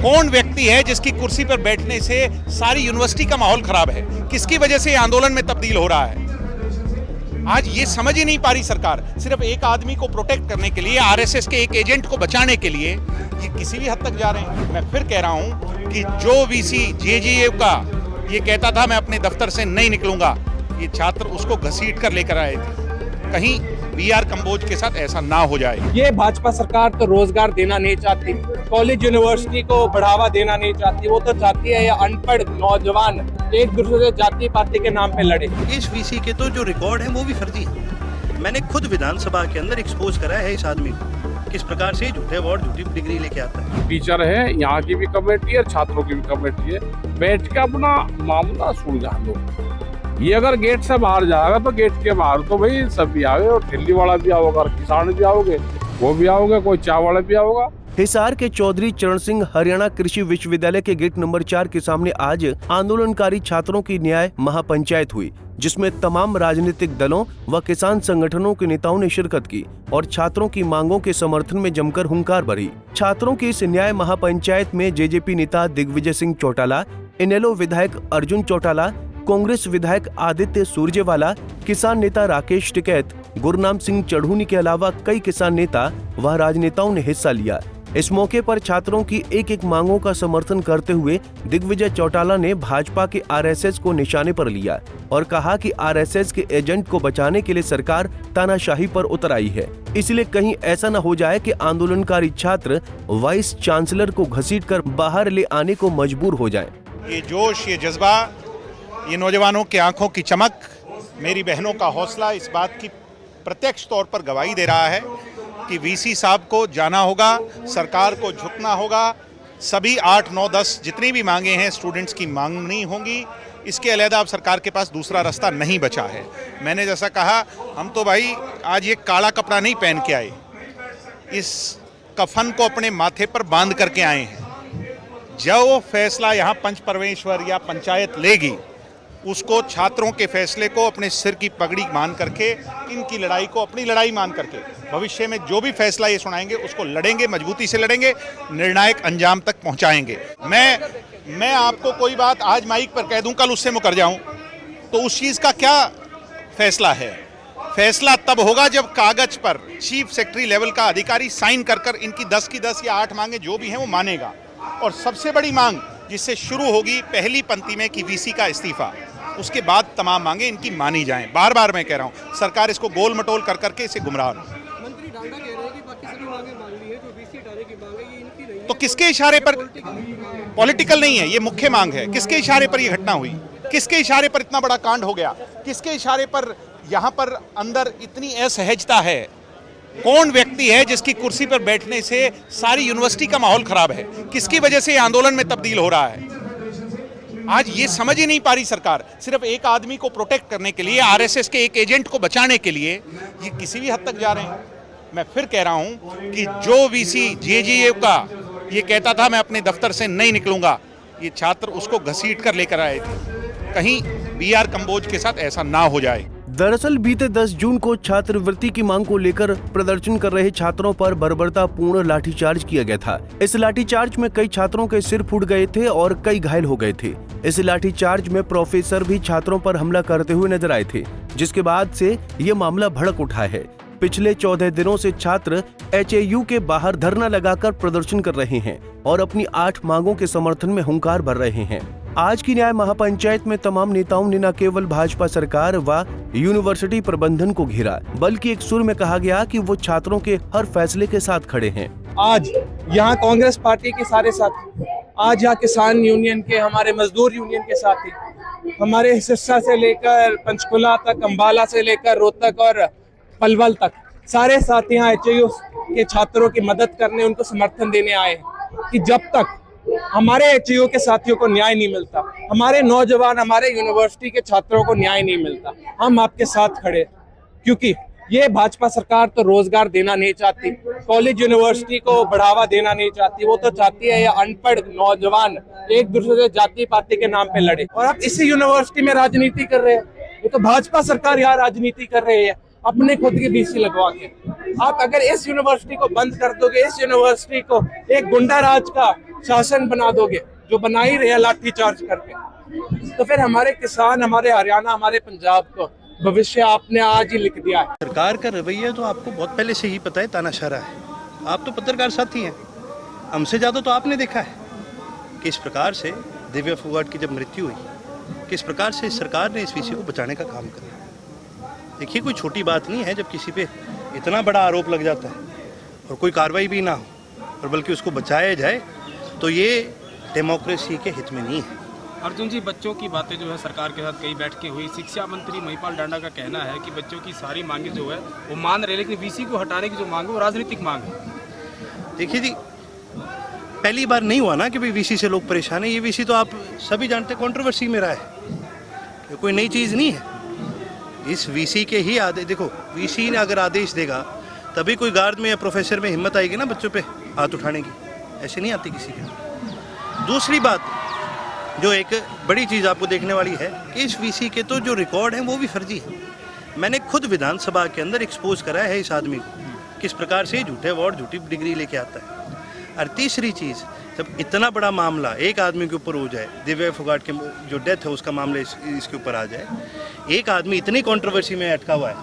कौन व्यक्ति है जिसकी कुर्सी पर बैठने से सारी यूनिवर्सिटी का माहौल खराब है? किसकी वजह से ये आंदोलन में तब्दील हो रहा है? आज ये समझ ही नहीं पा रही सरकार। सिर्फ एक आदमी को प्रोटेक्ट करने के लिए, आरएसएस के एक एजेंट को बचाने के लिए ये किसी भी हद तक जा रहे हैं। मैं फिर कह रहा हूं कि जो वीसी जेजेयू का ये कहता था मैं अपने दफ्तर से नहीं निकलूंगा, ये छात्र उसको घसीट कर लेकर आए थे। कहीं बीआर कंबोज के साथ ऐसा ना हो जाए। ये भाजपा सरकार तो रोजगार देना नहीं चाहती, कॉलेज यूनिवर्सिटी को बढ़ावा देना नहीं चाहती। वो तो चाहती है ये अनपढ़ नौजवान एक दूसरे से जाति पाति के नाम पे लड़े। इस वीसी के तो जो रिकॉर्ड है वो भी फर्जी है। मैंने खुद विधानसभा के अंदर एक्सपोज करा है इस आदमी को, किस प्रकार से झूठे अवार्ड, झूठी डिग्री लेके आता है। टीचर है, यहाँ की भी कमेटी है, छात्रों की भी कमेटी है, बैठ के अपना मामला सुलझा लो। ये अगर गेट से बाहर जाएगा तो गेट के बाहर तो भाई सब भी आओगे, और ठेली वाला भी आओगा, और किसान भी आओगे, वो भी आओगे, कोई चाय वाला भी आओगा। हिसार के चौधरी चरण सिंह हरियाणा कृषि विश्वविद्यालय के गेट नंबर 4 के सामने आज आंदोलनकारी छात्रों की न्याय महापंचायत हुई, जिसमें तमाम राजनीतिक दलों व किसान संगठनों के नेताओं ने शिरकत की और छात्रों की मांगों के समर्थन में जमकर हुंकार भरी। छात्रों की इस न्याय महापंचायत में जेजेपी नेता दिग्विजय सिंह चौटाला, इनेलो विधायक अर्जुन चौटाला, कांग्रेस विधायक आदित्य सुरजेवाला, किसान नेता राकेश टिकैत, गुरनाम सिंह चढ़ूनी के अलावा कई किसान नेता व राजनेताओं ने हिस्सा लिया। इस मौके पर छात्रों की एक एक मांगों का समर्थन करते हुए दिग्विजय चौटाला ने भाजपा के आरएसएस को निशाने पर लिया और कहा कि आरएसएस के एजेंट को बचाने के लिए सरकार तानाशाही पर उतर आई है, इसलिए कहीं ऐसा न हो जाए कि आंदोलनकारी छात्र वाइस चांसलर को घसीटकर बाहर ले आने को मजबूर हो जाएं। ये जोश, ये जज्बा, ये नौजवानों की आंखों की चमक, मेरी बहनों का हौसला इस बात की प्रत्यक्ष तौर पर गवाही दे रहा है कि वीसी साहब को जाना होगा, सरकार को झुकना होगा। सभी 8, 9, 10 जितनी भी मांगे हैं स्टूडेंट्स की मांगनी होंगी। इसके अलहदा अब सरकार के पास दूसरा रास्ता नहीं बचा है। मैंने जैसा कहा, हम तो भाई आज ये काला कपड़ा नहीं पहन के आए, इस कफन को अपने माथे पर बांध करके आए हैं। जो फैसला यहाँ पंच परमेश्वर या पंचायत लेगी, उसको छात्रों के फैसले को अपने सिर की पगड़ी मान करके, इनकी लड़ाई को अपनी लड़ाई मान करके, भविष्य में जो भी फैसला ये सुनाएंगे उसको लड़ेंगे, मजबूती से लड़ेंगे, निर्णायक अंजाम तक पहुंचाएंगे। मैं आपको कोई बात आज माइक पर कह दूं, कल उससे मुकर जाऊं, तो उस चीज़ का क्या फैसला है? फैसला तब होगा जब कागज पर चीफ सेक्रेटरी लेवल का अधिकारी साइन कर इनकी 10 की 10 या 8 मांगे जो भी हैं वो मानेगा। और सबसे बड़ी मांग जिससे शुरू होगी पहली पंक्ति में कि वीसी का इस्तीफा, उसके बाद तमाम मांगे इनकी मानी जाएं। बार बार मैं कह रहा हूं, सरकार इसको गोल मटोल कर करके इसे गुमराह। मंत्री डांडा कह रहे हैं कि बाकी सभी मांगे मान ली है, जो वीसी हटाने की मांग है ये इनकी नहीं है। तो किसके इशारे पर? पॉलिटिकल नहीं है, ये मुख्य मांग है। किसके इशारे पर ये घटना हुई? किसके इशारे पर इतना बड़ा कांड हो गया? किसके इशारे पर यहाँ पर अंदर इतनी असहजता है? कौन व्यक्ति है जिसकी कुर्सी पर बैठने से सारी यूनिवर्सिटी का माहौल खराब है? किसकी वजह से ये आंदोलन में तब्दील हो रहा है? आज ये समझ ही नहीं पा रही सरकार। सिर्फ एक आदमी को प्रोटेक्ट करने के लिए, आरएसएस के एक एजेंट को बचाने के लिए ये किसी भी हद तक जा रहे हैं। मैं फिर कह रहा हूं कि जो वीसी जेजेयू का ये कहता था मैं अपने दफ्तर से नहीं निकलूंगा, ये छात्र उसको घसीट कर लेकर आए थे। कहीं बीआर कंबोज के साथ ऐसा ना हो जाए। दरअसल बीते 10 जून को छात्रवृत्ति की मांग को लेकर प्रदर्शन कर रहे छात्रों पर बर्बरतापूर्ण लाठीचार्ज किया गया था। इस लाठीचार्ज में कई छात्रों के सिर फूट गए थे और कई घायल हो गए थे। इस लाठीचार्ज में प्रोफेसर भी छात्रों पर हमला करते हुए नजर आए थे, जिसके बाद से ये मामला भड़क उठा है। पिछले 14 दिनों से छात्र एचएयू के बाहर धरना लगाकर प्रदर्शन कर रहे हैं और अपनी 8 मांगों के समर्थन में हुंकार भर रहे हैं। आज की न्याय महापंचायत में तमाम नेताओं ने न केवल भाजपा सरकार व यूनिवर्सिटी प्रबंधन को घेरा, बल्कि एक सुर में कहा गया कि वो छात्रों के हर फैसले के साथ खड़े हैं। आज यहाँ कांग्रेस पार्टी के सारे साथी, आज यहाँ किसान यूनियन के, हमारे मजदूर यूनियन के साथी, हमारे सिरसा से लेकर पंचकुला तक, अंबाला से लेकर रोहतक और पलवल तक, सारे साथी यहाँ एचएयू के छात्रों की मदद करने, उनको समर्थन देने आए हैं कि जब तक हमारे एचएयू के साथियों को न्याय नहीं मिलता, हमारे नौजवान, हमारे यूनिवर्सिटी के छात्रों को न्याय नहीं मिलता, हम आपके साथ खड़े। क्योंकि ये भाजपा सरकार तो रोजगार देना नहीं चाहती, कॉलेज यूनिवर्सिटी को बढ़ावा देना नहीं चाहती। वो तो चाहती है ये अनपढ़ नौजवान एक दूसरे से जाति पाति के नाम पे लड़े। और आप इसी यूनिवर्सिटी में राजनीति कर रहे हैं। ये तो भाजपा सरकार यहाँ राजनीति कर रही है अपने खुद की बीसी लगवा के। आप अगर इस यूनिवर्सिटी को बंद कर दोगे, इस यूनिवर्सिटी को एक गुंडा राज का शासन बना दोगे, जो बना ही रहे लाठी चार्ज करके, तो फिर हमारे किसान, हमारे हरियाणा, हमारे पंजाब को भविष्य आपने आज ही लिख दिया है। सरकार का रवैया तो आपको बहुत पहले से ही पता है, तानाशाह है। आप तो पत्रकार साथी हैं, हमसे ज़्यादा तो आपने देखा है किस प्रकार से दिव्या फोगाट की जब मृत्यु हुई, किस प्रकार से सरकार ने इस विषय को बचाने का काम किया। देखिए, कोई छोटी बात नहीं है जब किसी पे इतना बड़ा आरोप लग जाता है और कोई कार्रवाई भी ना हो, और बल्कि उसको बचाया जाए, तो ये डेमोक्रेसी के हित में नहीं है। अर्जुन जी, बच्चों की बातें जो है सरकार के साथ कई बैठकें हुई। शिक्षा मंत्री महिपाल डांडा का कहना है कि बच्चों की सारी मांगे जो है वो मान रहे, लेकिन वीसी को हटाने की जो मांग है वो राजनीतिक मांग है। देखिए जी, पहली बार नहीं हुआ ना कि भाई वीसी से लोग परेशान हैं। ये वीसी तो आप सभी जानते हैं कंट्रोवर्सी में रहा है, ये कोई नई चीज़ नहीं है। इस वीसी के ही आदेश, देखो वीसी ने अगर आदेश देगा तभी कोई गार्ड में या प्रोफेसर में हिम्मत आएगी ना बच्चों पे हाथ उठाने की, ऐसे नहीं आती किसी के। दूसरी बात जो एक बड़ी चीज़ आपको देखने वाली है कि इस वीसी के तो जो रिकॉर्ड हैं वो भी फर्जी है। मैंने खुद विधानसभा के अंदर एक्सपोज करा है इस आदमी को, किस प्रकार से झूठे अवार्ड, झूठी डिग्री लेके आता है। और तीसरी चीज़, जब इतना बड़ा मामला एक आदमी के ऊपर हो जाए, दिव्या फोगाट के जो डेथ है उसका मामला इसके ऊपर आ जाए, एक आदमी इतनी कंट्रोवर्सी में अटका हुआ है,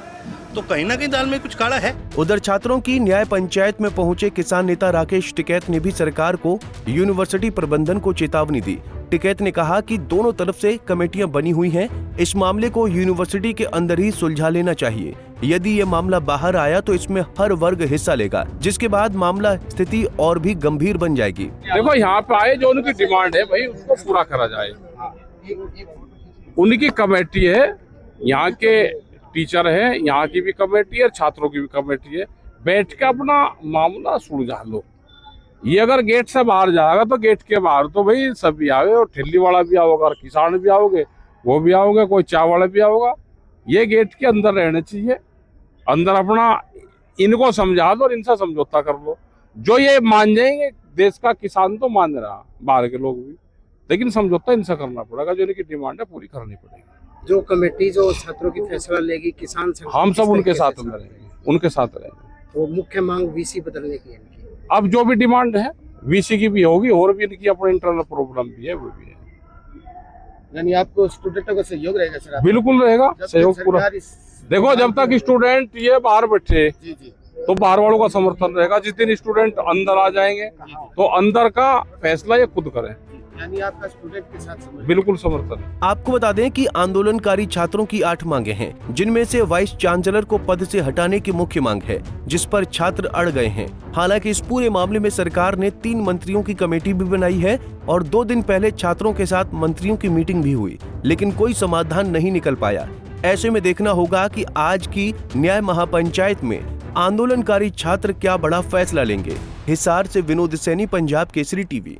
तो कहीं ना कहीं दाल में कुछ काला है। उधर छात्रों की न्याय पंचायत में पहुंचे किसान नेता राकेश टिकैत ने भी सरकार को यूनिवर्सिटी प्रबंधन को चेतावनी दी। टिकैत ने कहा कि दोनों तरफ से कमेटियां बनी हुई हैं, इस मामले को यूनिवर्सिटी के अंदर ही सुलझा लेना चाहिए। यदि ये मामला बाहर आया तो इसमें हर वर्ग हिस्सा लेगा, जिसके बाद मामला स्थिति और भी गंभीर बन जाएगी। देखो, यहाँ पे आए जो उनकी डिमांड है भाई उसको पूरा करा जाए। उनकी कमेटी है, यहाँ के टीचर है, यहाँ की भी कमेटी है, छात्रों की भी कमेटी है, बैठ के अपना मामला सुलझा लो। ये अगर गेट से बाहर जाएगा तो गेट के बाहर तो भाई सभी आओगे, और ठेली वाला भी आओगे, और किसान भी आओगे, वो भी आओगे, कोई चाय वाला भी आओगा। ये गेट के अंदर रहने चाहिए, अंदर अपना इनको समझा दो और इनसे समझौता कर लो। जो ये मान जाएंगे, देश का किसान तो मान रहा, बाहर के लोग भी, लेकिन समझौता इनसे करना पड़ेगा। जो इनकी डिमांड है पूरी करनी पड़ेगी। जो कमेटी जो छात्रों की फैसला लेगी, किसान हम सब उनके साथ में रहेंगे, उनके साथ रहेंगे। तो मुख्य मांग वीसी बदलने की है इनकी। अब जो भी डिमांड है वीसी की भी होगी, और भी इनकी अपने इंटरनल प्रॉब्लम भी है, वो भी है। यानी आपको स्टूडेंटों का सहयोग रहेगा सर? बिल्कुल रहेगा सहयोग पूरा। देखो, जब तक स्टूडेंट ये बाहर बैठे तो बाहर वालों का समर्थन रहेगा। जिस दिन स्टूडेंट अंदर आ जाएंगे तो अंदर का फैसला ये खुद करें। यानी आपका स्टूडेंट के साथ बिल्कुल समर्थन। आपको बता दें कि आंदोलनकारी छात्रों की 8 मांगे हैं, जिनमें से वाइस चांसलर को पद से हटाने की मुख्य मांग है, जिस पर छात्र अड़ गए हैं। हालांकि इस पूरे मामले में सरकार ने 3 मंत्रियों की कमेटी भी बनाई है और 2 दिन पहले छात्रों के साथ मंत्रियों की मीटिंग भी हुई, लेकिन कोई समाधान नहीं निकल पाया। ऐसे में देखना होगा कि आज की न्याय महापंचायत में आंदोलनकारी छात्र क्या बड़ा फैसला लेंगे। हिसार से विनोद सैनी, पंजाब केसरी टीवी।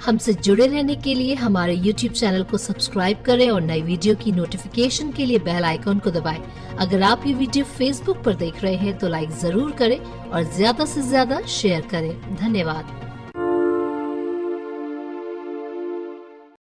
हमसे जुड़े रहने के लिए हमारे YouTube चैनल को सब्सक्राइब करें और नई वीडियो की नोटिफिकेशन के लिए बेल आइकॉन को दबाएं। अगर आप ये वीडियो Facebook पर देख रहे हैं तो लाइक जरूर करें और ज्यादा से ज्यादा शेयर करें। धन्यवाद।